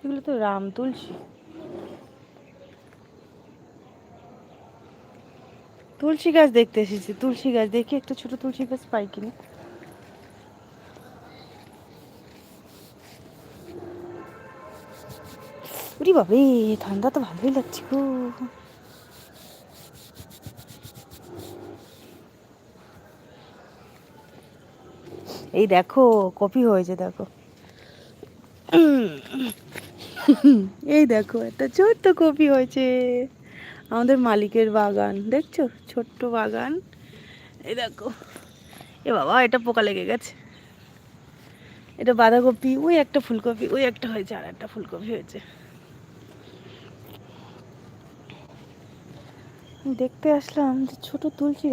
এগুলো তো রাম তুলসী। তুলসী গাছ দেখতে এসেছি, তুলসী গাছ দেখি একটা ছোট তুলসী গাছ পাই কিনা। উরি বাবা, ঠান্ডা তো ভালোই লাগছে গো। এই দেখো কপি হয়েছে দেখো। এই দেখো একটা ছোট্ট কপি হয়েছে, আমাদের মালিকের বাগান, দেখছো ছোট্ট বাগান। এই দেখো, এ বাবা এটা পোকা লেগে গেছে। এটা বাঁধাকপি, ওই একটা ফুলকপি, ওই একটা হয়েছে, আর একটা ফুলকপি হয়েছে। দেখতে আসলাম যে ছোট তুলসী গাছ